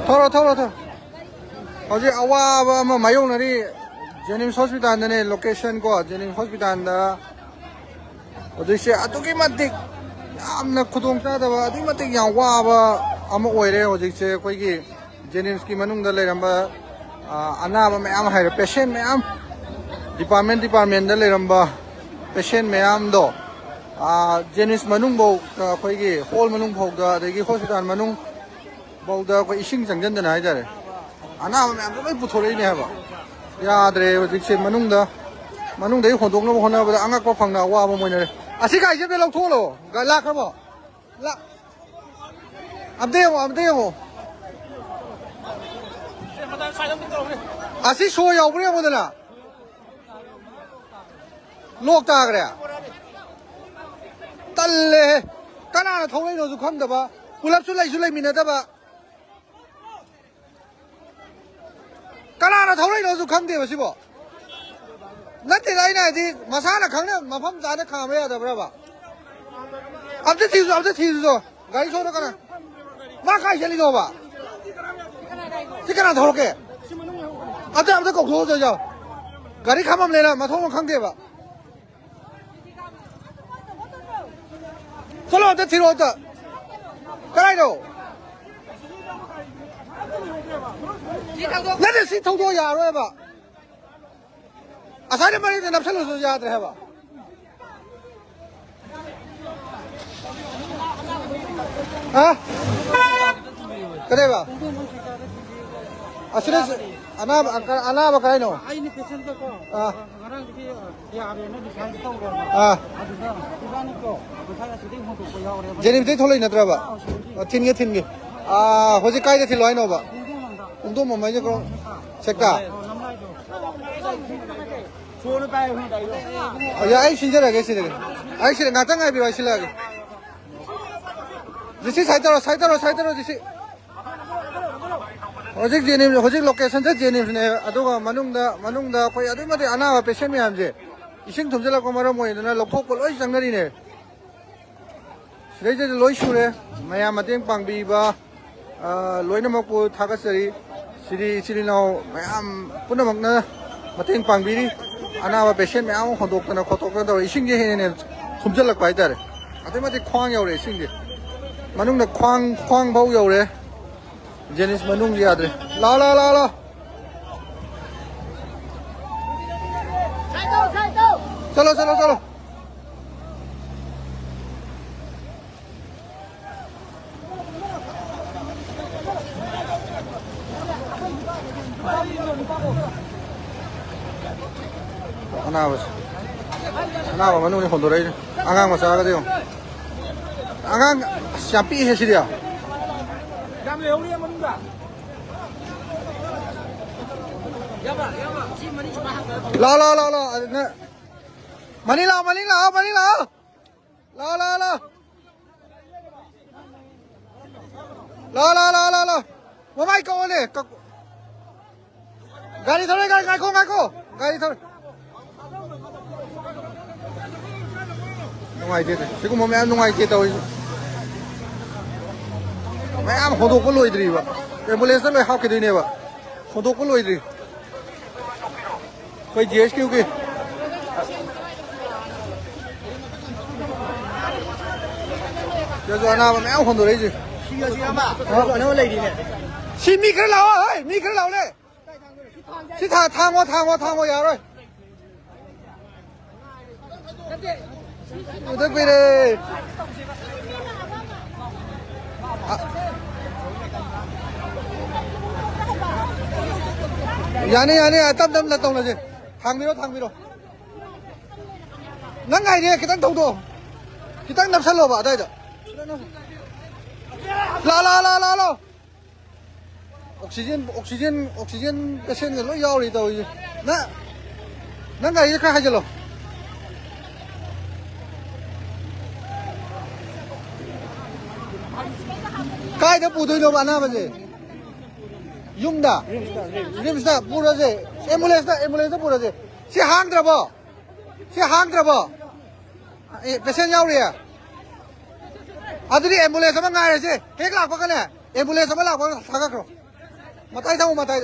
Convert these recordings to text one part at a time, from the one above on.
털어 털어 털어 어제 아와 아마 마용나리 제님스 호스피탈에 로케이션 거 제님스 호스피탈다 어제시 아두기 마틱 암나 구동차다바 아두기 마틱 양 와바 아마 오이래 어제시 거기 제님스 기 만ungda 레람바 아나바 매암 하이레 페션 매암 디파트먼트 레람바 페션 매암도 제니스 만ung보 거기 홀 만ung보다 되게 호스피탈 만ung 보다 그 이싱 장전되나 하이자래 아나 매암 부토레이네 해봐 야드레 어제시 만ungda 이 혼동로 혼나보다 안갖고 방나 와봐 뭐냐 아시가 이제 별로 토로 라카보 라 암대요 아시 쇼야 오브레 뭐더라 록다 그래 딸래 까나 통에 넣어서 간다 봐 굴랍 술래 미나다 봐 까나 통에 넣어서 간대 봐 시보 나한테 나이나지 마사나 강남 마팜 자네 카메라 잡아봐 앞에 티수 가이 소로 가나 마카이 젤리도 봐 티카나 더럽게 앞에 꼭 도와줘 가리 가면 내나 마통은 강대 봐 솔로 앞에 뒤로 왔다 가라이도 나한테 시통도 야로 해봐 아사리 말인데 납살로서 야들 해봐 그래 봐 스트레스 아나 가이노 아이니 페센터 거 가랑 그 야베는 디자인 또 그래 디자인 거 부사가 시딩 호도 고야 그래 제니비 톨로 있나더라 봐 틴게 호지 까이데 틸로 아이노 봐 운동 뭐 많이 그럼 색다 소를 빠야 한다 이거 야 아이 신절하게 시래 아이 시래 나짱 아이 비와 실라게 지시 사이더로 지시 어제 제님 호지 로케이션 저 제님네 아도가 만ung다 거의 아들마디 아나와 페션이 함제 이싱 덤절하고 말아 모이나 lokpok loi 장날이네 시래제 loi 슈레 마야 마땡 방비바 loinamako 타가서리 시리나오 마얌 पुनमक나 마땡 방비리 아나와 페션 마얌 혼독나 코톡나 이싱게 해네 덤절락바 하이다레 아들마디 쾅 여래 이싱게 만ung다 쾅 바우 여래 제니스 만ung 야드레 라 चलो 아나와 만ung이 혼도래 안강 마사가 돼요 안강 샤피 해시리야 남의 우리야 뭔가 야마 지만이 좀 하고 라 마닐라 뭐마이 꺼네 가리 털어 갈고 가리 털어 농아이데 지금 몸에 농아이데 또 매암 호도 꼴로 이들이 봐 앰뷸런스 로 하게 되네 봐 호도 꼴로 이들이 거의 GSQ게 저저 하나 매암 호도 레지 시가마 너 레이디네 시 미크를 나와 어이 미크를 나오래 시 탕어 야로 어떡해 야네 땀 났다 오나지 당 밀어 난가 이래 기탄 통도 기탄 납살로 봐 다이다 라 옥시젠 패션 로 야오리다 이제 난가 이렇게 하질러 까이다 부도이노 바나바지 융다 림스다 부러지 앰뷸런스 부러지 시 항드라버 패션 야오리야 아들이 앰뷸런스만 가야지 핵 락박하네 앰뷸런스 만 라고 사가그러 마타이 타고 마타이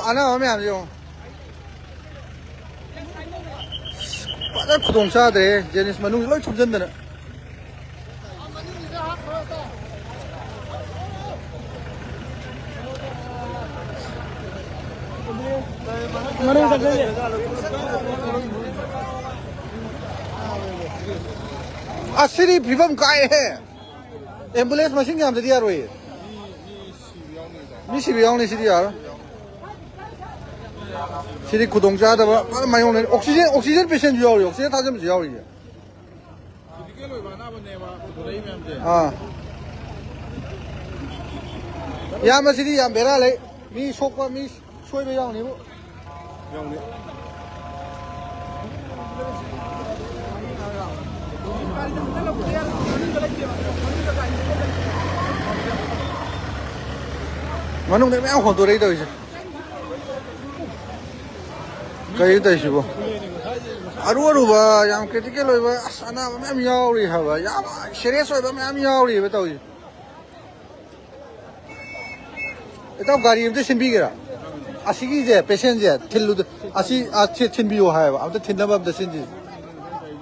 안나 오면 안 돼요 빠져 구동차들 제니스 만ung lối chụp dân nữa 아시리 비범 가해 앰뷸런스 마신 게 아무도 디아로이 미시비 형네 시리야 시리 구동자다 봐 많이 오네 옥시전 패션 주야리 옥시전 타점 주야리 아 야마 시리 야 메라레 미 속과 미 소이베 형네 뭐 형네 만ung 내가 한 도레이 더 이제 cái đây chứ bộ aru ba yang critical rồi ba sana ba mẹ nhau đi hả ba ya serious rồi ba mẹ nhau đi bây giờ itu gari itu sin bi kira asigi je patient je thilu asi thin bi ho hai ba am to thin ba am sin ji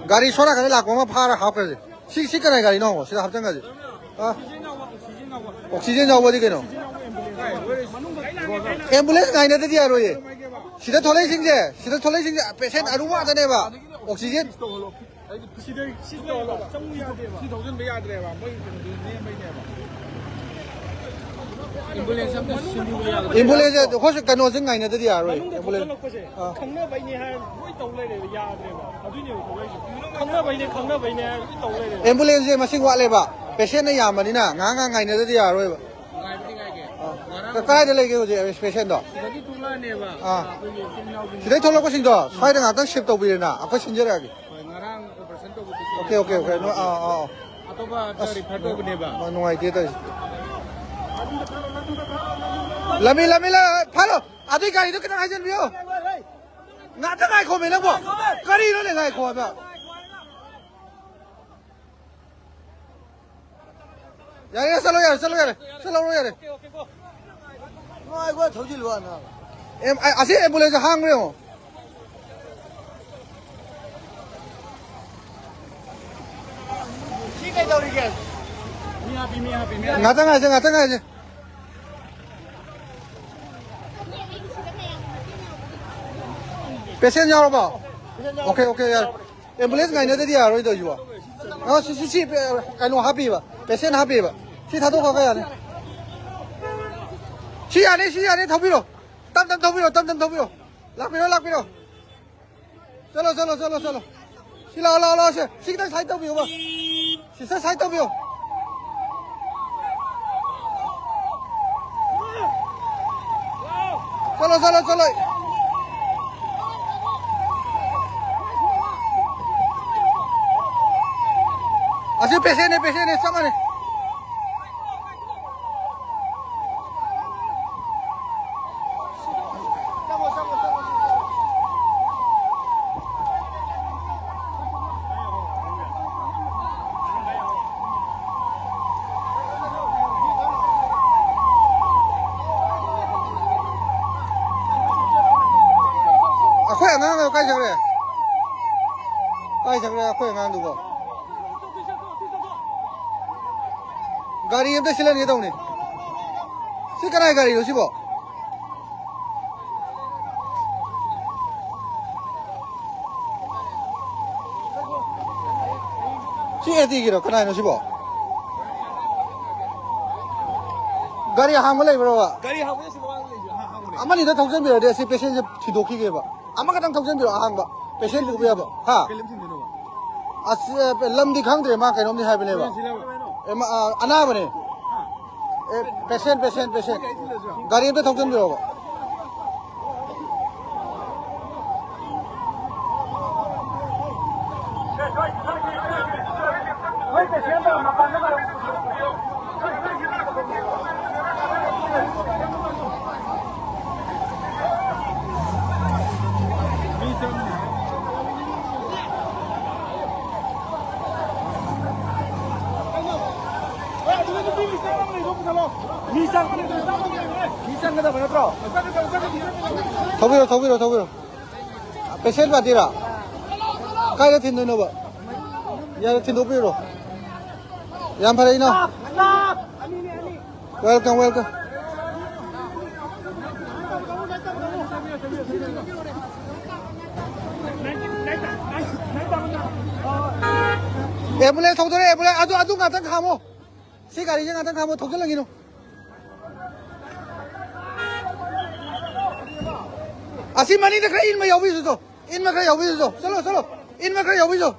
gari sora ka la ko ma pha ra ha ka ji si ka nai gari no si hap chang ka ji oxygen jaw ba di ke no ambulance ngai na de dia ro ye 시대 돌레싱제 시대 돌레싱제 배신 아루마 하다네 봐 옥시전 시대 정우야 돼 봐. 시도전 매야 돼 봐. 뭐 앰뷸런스 혹시 간호 좀 가이나 되디 알아 앰뷸런스 강나 바이네 한 뭐이 떠올래 야 돼 봐. 어디네 강나 바이네 강나 바이네 이 떠올래 앰뷸런스에 마신 거 알래 봐 배신은 야만이나 나가 가이나 되디 알아 봐 cái này cái gì patient đó thì đấy thôi là có sinh đó phải là ngã ship tàu biển à có sinh ra cái ok ok ok nó mà ngoài kia thôi làm gì là phải rồi à đây cái đó cái nào hay chân biết ngã tới ngày không mình đâu bộ cái đi nó để ngày không à 야, 살로 야. 아이고, 저질로 하나. 아시 앰뷸런스 한 거요. 시계 돌리게. 미야. 나타나지. Patient जाओ बा okay okay यार ambulance गाइने दे दिया रोई दो जुआ हां सी काइनो happy बा patient happy बा सी थादो खा याने सी याने थबिरो तम थबिरो लापिरो चलो सी ला से सी ता साइड थबियो बा सी सा साइड थबियो चलो 아직 배세네 싸마네 아코야 나가 까지 그래 아코야 나가 누구 गाड़ी ये तो सिला नहीं था उन्हें सिकना है गाड़ी उसी बो सी गिरो कना है उसी बो गाड़ी हाँ बोले बरो गाड़ी हाँ बोले सिलवा ले जो हाँ बोले अम्मा नहीं तो थौजन बिरो दे ऐसे पेशेंट जब थिदोकी के बा अम्मा का तंग थौजन बिरो हाँ बा पेशेंट को भी अब हाँ as lam di khang de ma kai nom ni hai bane ba ana bane patient gari pe thokjon biro ba 더 빌어. 배셀 받이라. 가야 틴도 넣어 봐. 야, 틴도 빌어. 양파라 이나. 웰컴. 에블레 통도래 에블레 아두 같은 카모. 시가리 같은 카모 통들랑이노. 아시 많이 더 그래 인마 여기 있어. 인마 그래 여기 있어. 솔로. 인마 그래 여기 있어.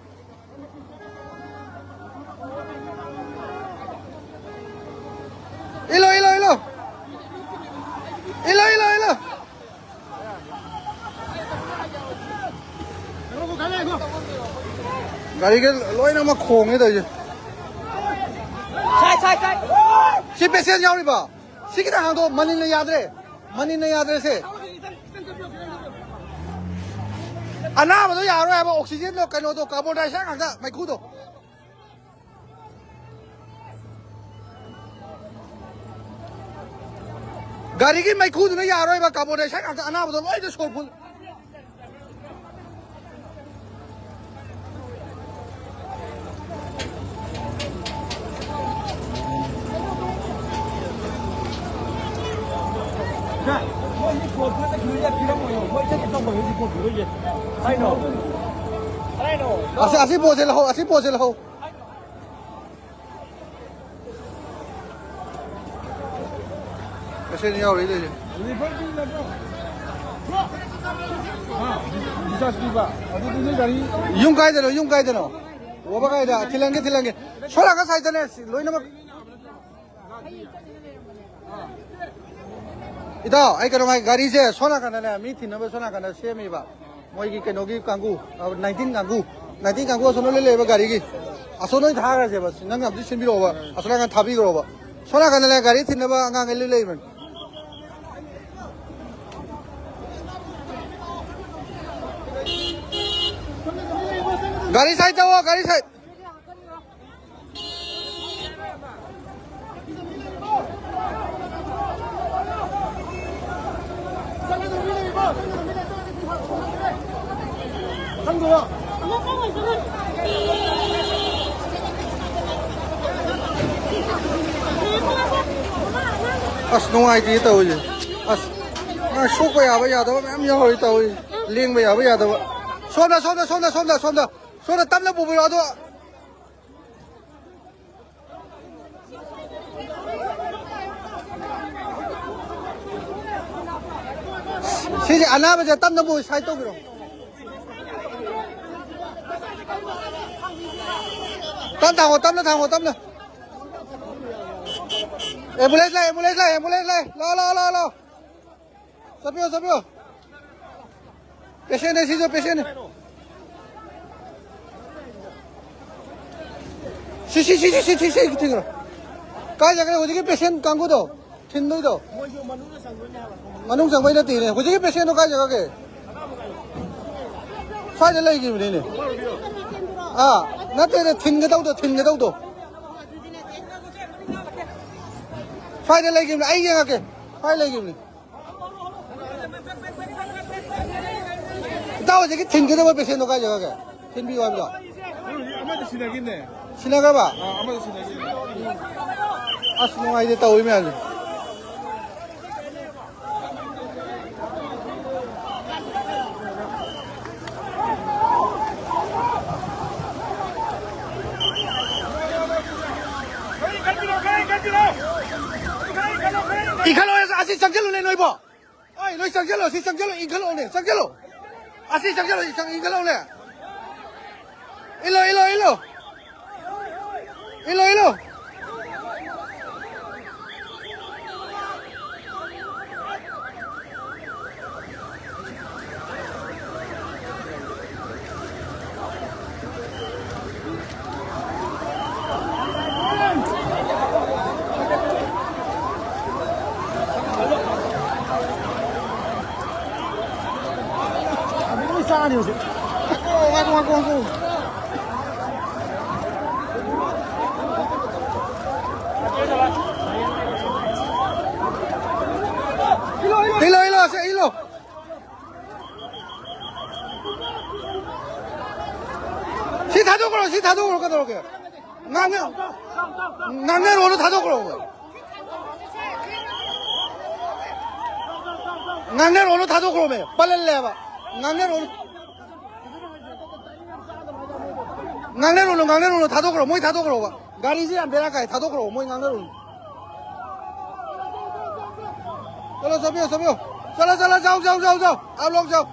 일로. 가리게 로이나 막 콩이다 이제. 잘. 10% 야우리 봐. 시기다 한도 만인의 야들세. 아나마도 야로 해봐. 옥시젠도 까노도 까보다 시작한다. 마이쿠도. 가리기 마이쿠도는 야로 해봐. 까보다 시작한다. 아나마도 로이도 솔풀. 아시 보세요. 배신이 야우리 이제. 용 가야 되노. 오바 가야 돼. 틸랑게. 소라가 사이드네. 로이나 막. 이다 아이 그럼 가리 से सोना खाना मी थिनबे सोना खाना सेमेबा मोइगी कनोगी कांगू 19 कांगू सोनो ले लेबा गाड़ी की असोनो थागा से बस नंग अब सिनबिरोबा असला का थाबी गरोबा सोना खाना ले गाड़ी थिनबा अंगा ले लेबन गाड़ी साइड जाओ गाड़ी साइड अस नुआई तौजे अस शोक यादव मैम यावरी तौजे लेंब यादव सोना तमना पुबिरो अदो सिजे अनाबजे तमना पु साइड तौबिरो तमना एम्बुलेंस ले लो सबियो पेशेंट है सीजो पेशेंट सी ठीक का जगह हो जी पेशेंट कांगू दो थिन दो मनुंग संग ना तीने हो जी पेशेंट का जगह के फाइल लेगी ने नते थिन दो फाइल लेगी आई के फाइल लेगी ताऊ जी थिन के दो पेशेंट का जगह के थिन भी वाला सिनागा बा असनो आई देता हुई मैं आज इखलो आसी संगलो ले नोइबो ओइ नोइ संगलो इखलो ने संगलो आसी संगलो इखलो ने इलो Aku. 그렇게. 나는 오늘 다도 그러고. 나는 오늘 다도 그러면 빨리 내봐. 나는 오늘 다도 그러. 뭐이 다도 그러고. 가리지 안 배라까지 다도 그러고. 뭐이 나는 오늘. चलो सभी चलो चलो जाओ आप लोग जाओ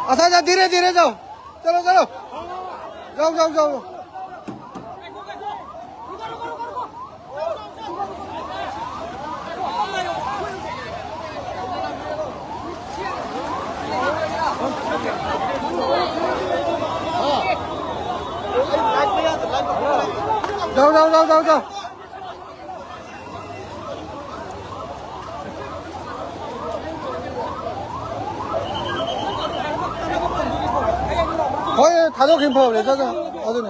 अच्छा जा धीरे धीरे जाओ चलो जाओ जाओ 거의 다도 김밥을 자자 아드네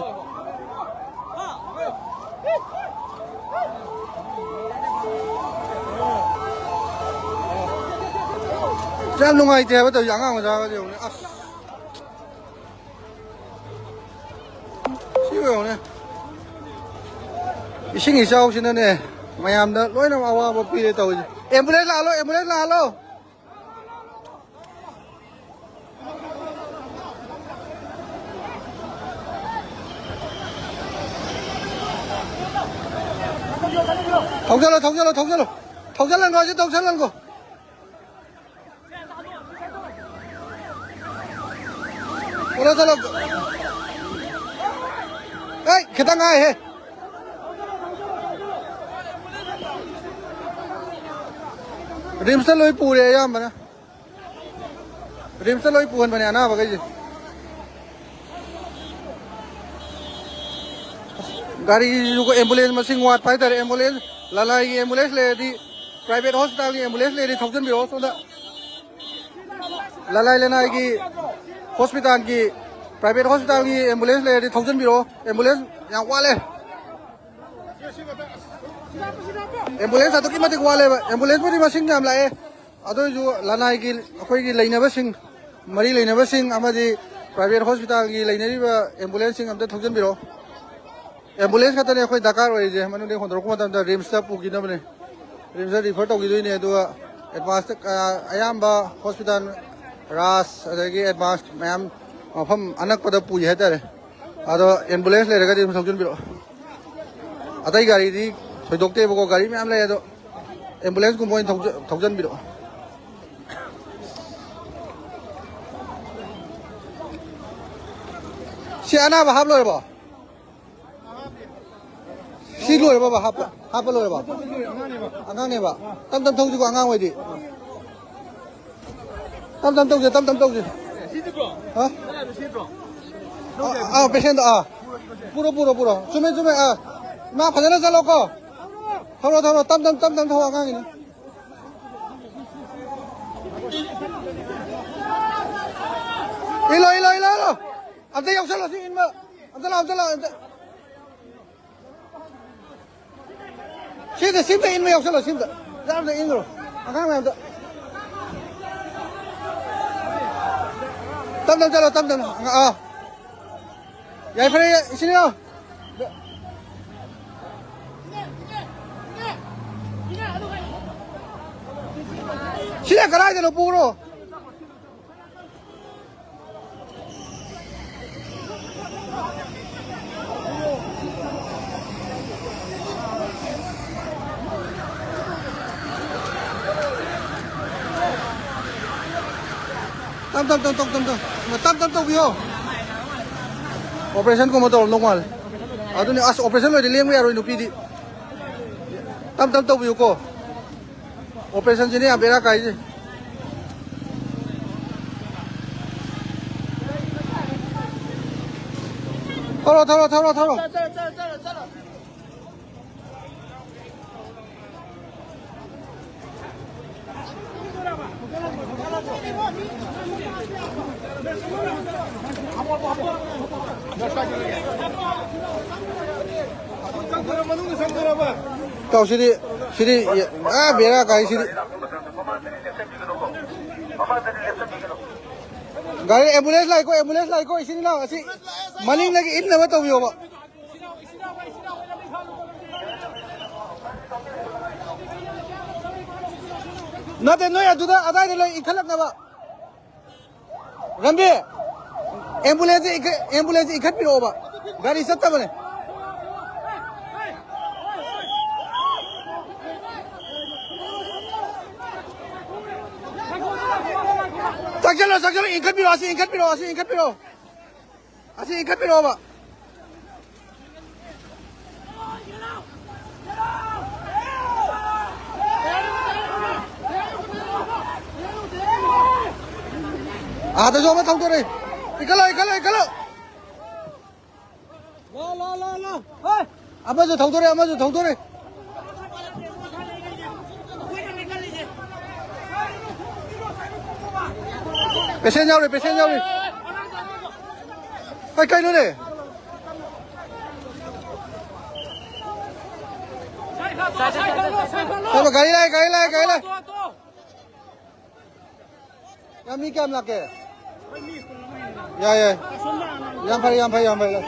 짠 농아 이때 해봤다 양앙을 잡아가지고 오늘 시고요 오늘 이싱이 싸우시는데 마야암다 로이나 와와 뭐 비례 떠오지 앰뷸런스 알로 통찰란 거지 통찰란 거 오라살라 에이 계단가 해 rimsa loi pure ya mana rimsa loi puan bane ana ba gaji gari ju ko ambulance masing wat pai tar ambulance lalai ki ambulance le di private hospital ki ambulance le di thousand biro so da lalai le na ki hospital ki private hospital ki ambulance le di thousand biro ambulance yang wa le ambulance atu ki mati wale ambulance puri masing nam lae adu ju lanai ki akoi ki leina ba sing mari leina ba sing amadi private hospital ki leina ri ba ambulance sing amta thousand biro ambulance ka tane akoi dakar oi je manu de khondro ko tam da rims ta pu ki na bane rims refer to gi doi ne adu advanced ayam ba hospital ras adagi advanced mayam mafam anak pada pu je ta re ado ambulance le ga di thousand biro adai gari di dokter 보고 가리 매 암래 해도 앰뷸런스 고 모인 동전 비로 시 하나 봐 합로 봐 시로 봐 합로 봐 안강네 봐 땀땀 통주고 안강 왜디 땀땀 통주 어? 아 patient पूरा जुमे 나 받아내 살라고 더러 땀 더 안강이네 일로 안돼 역살로 인마 안살라 심다 인마 역살로 심다 나한테 인으로 안강면 안돼 땀 아 야이프레 신이요 시내 가라야 되는 부으로 땀 비요 오퍼레이션 को मतलब लोग वाल आदमी आज operation में delay में यार नुपी दी 땀 बियो को ऑपरेशन जिन्हें आप बेरा काई जी थोड़ा Kau sini, ah berak kau sini. गाड़ी एम्बुलेंस लाइको इसी ना असी मनिंग लगी इन नमत तो भी होगा ना ते नोया दुदा अदाय ले इखलक नबा रंबे एम्बुलेंस इखत भी होगा गाड़ी सत्ता बने चलो इखत भी रो बा आधा जो मैं थमतो रे इकलो ला अब जो थमतो रे पेशेंट जाओ रे कई नो रे चलो गाड़ी लाए यार मी क्या लाके या यहाँ पर ला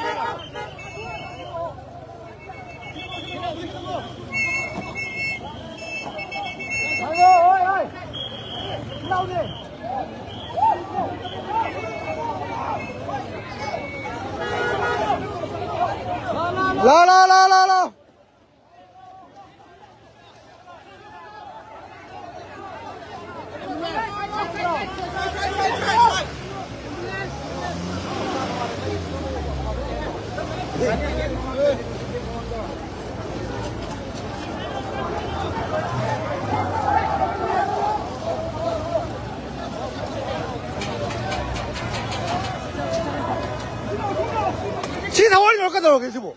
सीधा वही रोक दरोगे सिबो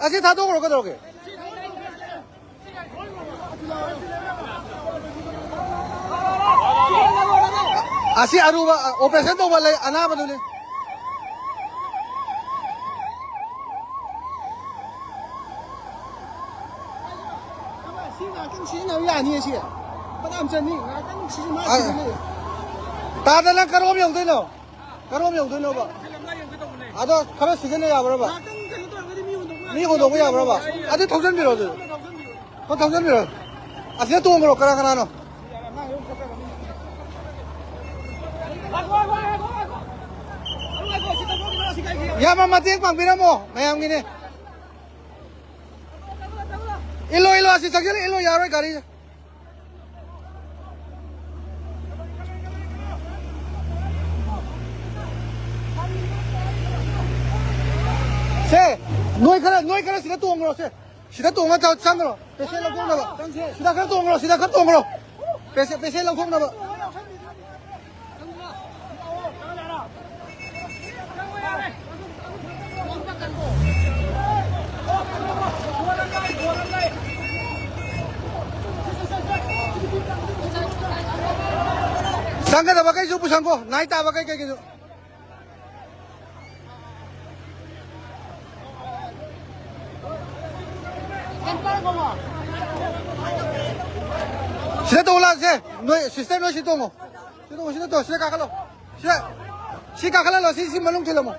ऐसे था तो रोक दरोगे ऐसे अरुवा ऑपरेशन तो वाले अना बदले तादना करो भी होते ना बा आदो खबर सीजन या बराबर नहीं हो दोगे या बराबर आदो थाउजेंड भी रोज हो थाउजेंड भी रोज ऐसे तो उंगलो करा ना या मामा तेज मांग बिना मो मैं आऊँगी ने इलो ऐसी सक्सेस इलो यार गाड़ी नोई करे सीधा तो उंगलो से सीधा तो उंगलो चाव चांगलो पैसे लोगों ना बा सीधा कर तो उंगलो पैसे लोगों ना बा संग दबा कहीं जो पुछांगो नाई ताबा कहीं जो सीधा तो उला से नोई सिस्टम नोई सीधा काकलो सी काकला लो सी मलूंग चलो मो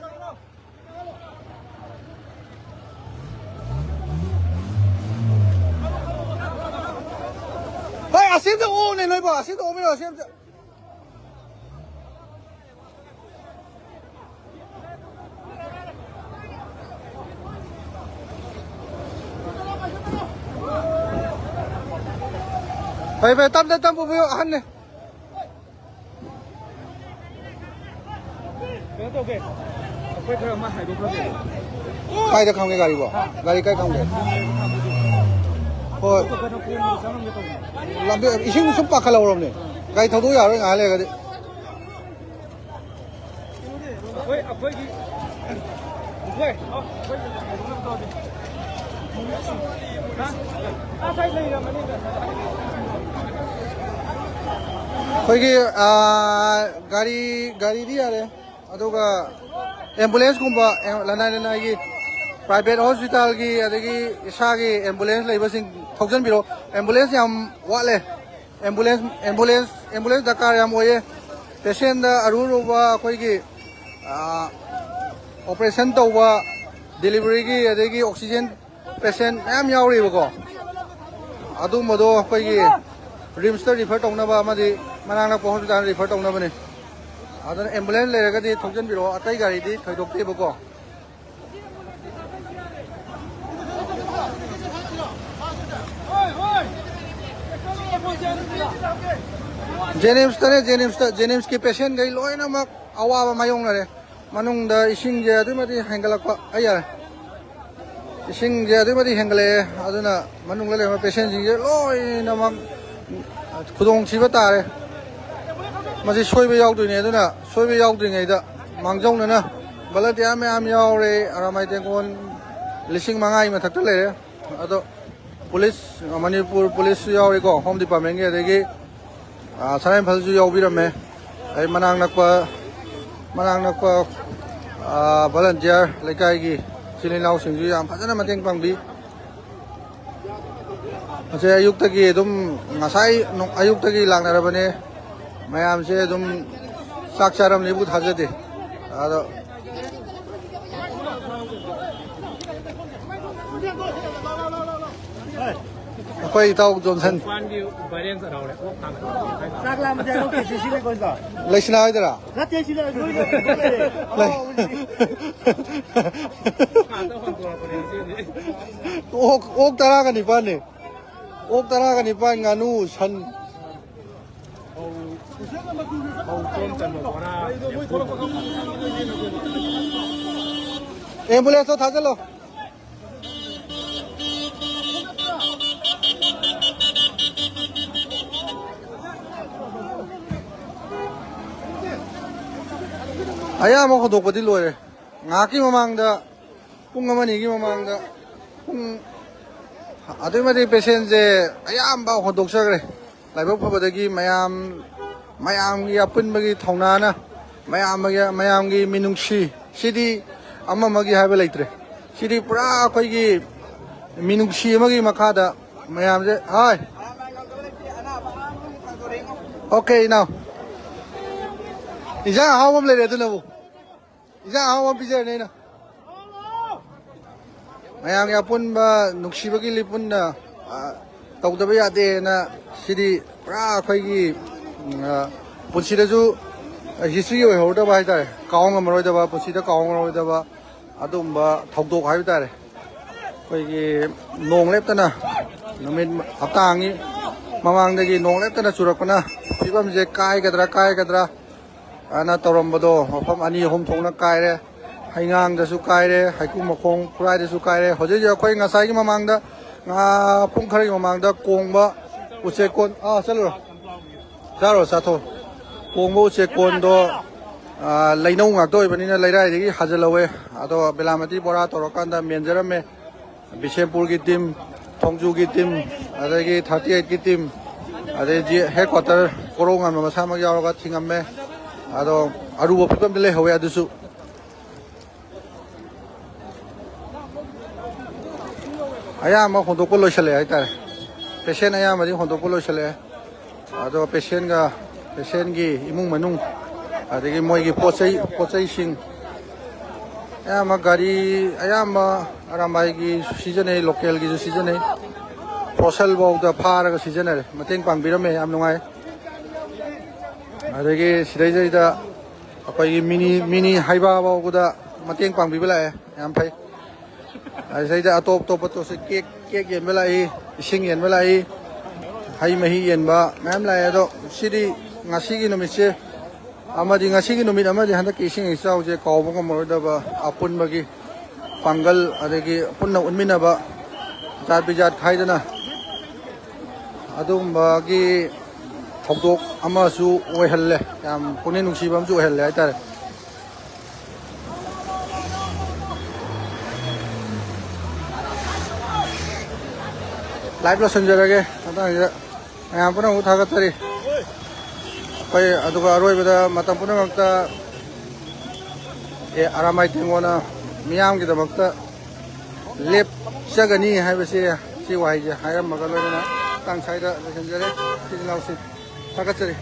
भाई आसिम तो ओ नहीं बा आसिम तो ओ में आसिम भाई तम बुबी हन ने काय दा खाओगे गाड़ी बो गाड़ी काय खाओगे हो लंबे इसिंग सुप पाखला ओरमने गाड़ी थदो यारो गा ले गदे ओए अखोगी ओए कोई गाड़ी दी यार अदुगा एम्बुलेंस कुंबा लना की प्राइवेट हॉस्पिटल की अदगी इसा की एम्बुलेंस लेबसिंग थाउजेंड बिरो एम्बुलेंस याम वाले एम्बुलेंस दरकार याम ओये ꯄꯦꯁꯦꯟꯗ ꯑꯔꯨꯕ ꯑꯩꯈꯣꯏꯒꯤ ꯑꯣꯄꯔꯦꯁꯟ ꯇꯧꯕ ꯗꯦꯂꯤꯚꯔꯤꯒꯤ ꯑꯗꯒꯤ ꯑꯣꯛꯁꯤꯖꯦꯟ ꯄꯦꯁꯦꯟ ꯃꯌꯥꯝ ꯌꯥꯎꯔꯤꯕꯀꯣ ꯑꯗꯨꯝꯕꯗꯣ ꯑꯩꯈꯣꯏꯒꯤ ꯔꯤꯝꯁꯇ ꯔꯤꯐꯔ ꯇꯧꯅꯕ ꯑꯃꯗꯤ ꯃꯅꯥꯛ ꯅꯛꯄ ꯍꯣꯁꯄꯤꯇꯥꯜꯗ ꯔꯤꯐꯔ ꯇꯧꯅꯕꯅꯤ ꯑꯗꯨꯅ ꯑꯦꯝꯕꯨꯂꯦꯟꯁ ꯂꯩꯔꯒꯗꯤ ꯊꯧꯖꯟꯕꯤꯔꯛꯑꯣ ꯑꯇꯩ ꯒꯥꯔꯤꯗꯤ ꯊꯣꯏꯗꯣꯛꯇꯦꯕꯀꯣ 제니ꯝ스ꯀꯤ ꯄꯦꯁꯦꯟꯈꯩ ꯂꯣꯏꯅꯃꯛ ꯑꯋꯥꯕ ꯃꯥꯌꯣꯛꯅꯔꯦ ꯃꯅꯨꯡꯗ ꯏꯁꯤꯡꯁꯦ ꯑꯗꯨꯛꯀꯤ ꯃꯇꯤꯛ ꯍꯦꯟꯒꯠꯂꯛꯄ ꯌꯥꯔꯦ 이싱제 어디마디 행글에 아드나 만능글에 페션지게 로이나막 구동치바 따래 마치 소이베 야우드니 아드나 소이베 야우드니에다 망정나나 발라디아메 암야오레 아라마이텐곤 리싱 망아이 마탁들 레 아도 पुलिस मणिपुर पुलिस यावरेको होम डिपार्टमेंट के अदगी साराय फलसु यावबिरमे आई मनांग नकपा वॉलंटियर लेकाई की चिलिनाव सिंजु याम फजना मतेंग पांगबी असे अयुक्तगी एदुम ngasai अयुक्तगी लांगनारबने मयाम से एदुम साक्षारम निबु थाजदे आदो कोई ताऊ जॉनसन लेसना इधर ओक तरह का निपान ने ओक तरह का निपान गानू सन एम्बुलेंस तो था चलो 아야 뭐 호독버디 로에 ngaki mamangda pung amani gi mamangda pung ademadi patient je ayam ba hodok sagre laibok phabadagi mayam gi apun bagi thaunana mayam gi minungsi sidi amma magi haiba leitre sidi pura koi gi minungsi magi makhada mayam je hai okay now इजा how हम ले रहे थे ना वो इजा how हम पीछे नहीं ना मैं यहाँ क्या पुन बा नुक्सी बगी लिपुन ना तब तब यादे ना सिरी प्रा कोई की पुंसीरे जो हिस्ट्री हो होता बाई तारे काउंग मरोई दबा पुंसीरे काउंग मरोई दबा आदुम बा थोक थोक हाई तारे कोई की नोंग लेप तना नमित हफ्तांगी ममांग दगी नोंग लेप तना चुरक पना इबम जे काय कदरा ana torombodo mafam ani hom thongna kaire haingang da su kaire haiku mokong purai da su kaire hoje je khoi ngasai gi mamangda nga pung khari mamangda kongba uche kon chalo jaro satho kongba uche kon do lainau ngak doi banina lairai gi hajalawe ado belamati bora torokanda menjarame bishempur gi team thongju gi team adagi 38 gi team adagi headquarter korongan masama yaroga thingamme 아도 아루고 피범들레 허we 아두수 아야 뭐 혼도꼴 로실래 하이따 페션 아야 마디 혼도꼴 로실래 아도 페션기 이몽 마농 아데기 모이기 포체이싱 아야 마 가리 아야 마 아라마이기 시즌에 로컬기 시즌에 소셜 보우다 파라가 시즌에 마땡 방비러메 암농아이 अदगी सिदाइदा अखोई mini हाइबा बावगुदा मतेंग पांगबिबलाए याम फै असाइदा अतोप तोप तो से cake येनबलाई इसिंग येनबलाई high मही येनबा ma'am लाए दो सिदी ngasiगी नुमिसे अमादि ngasiगी नुमित अमादि हंदा casing इसाउजे कावबो मरदबा अपुनबगी Pongal अदगी पुन्ना उनमिनबा जात बिजात खाइदना अदुमबागी थौदोक अमासु ओइहल्ले याम पुने नुसिबा अमसु ओइहल्ले हाइतारे live लसनजरगे अदांगे याम पुना उथागतरी कोइ अदुगा अरोइबदा मतम पुना मक्ता ए आरामाइ तेंगोना मियामगी दमक्ता लेप चगनी हाइबसे सी वाइजे हायरमगा लोइना तांसाइदा लसनजरे सिनाउसि थागतरी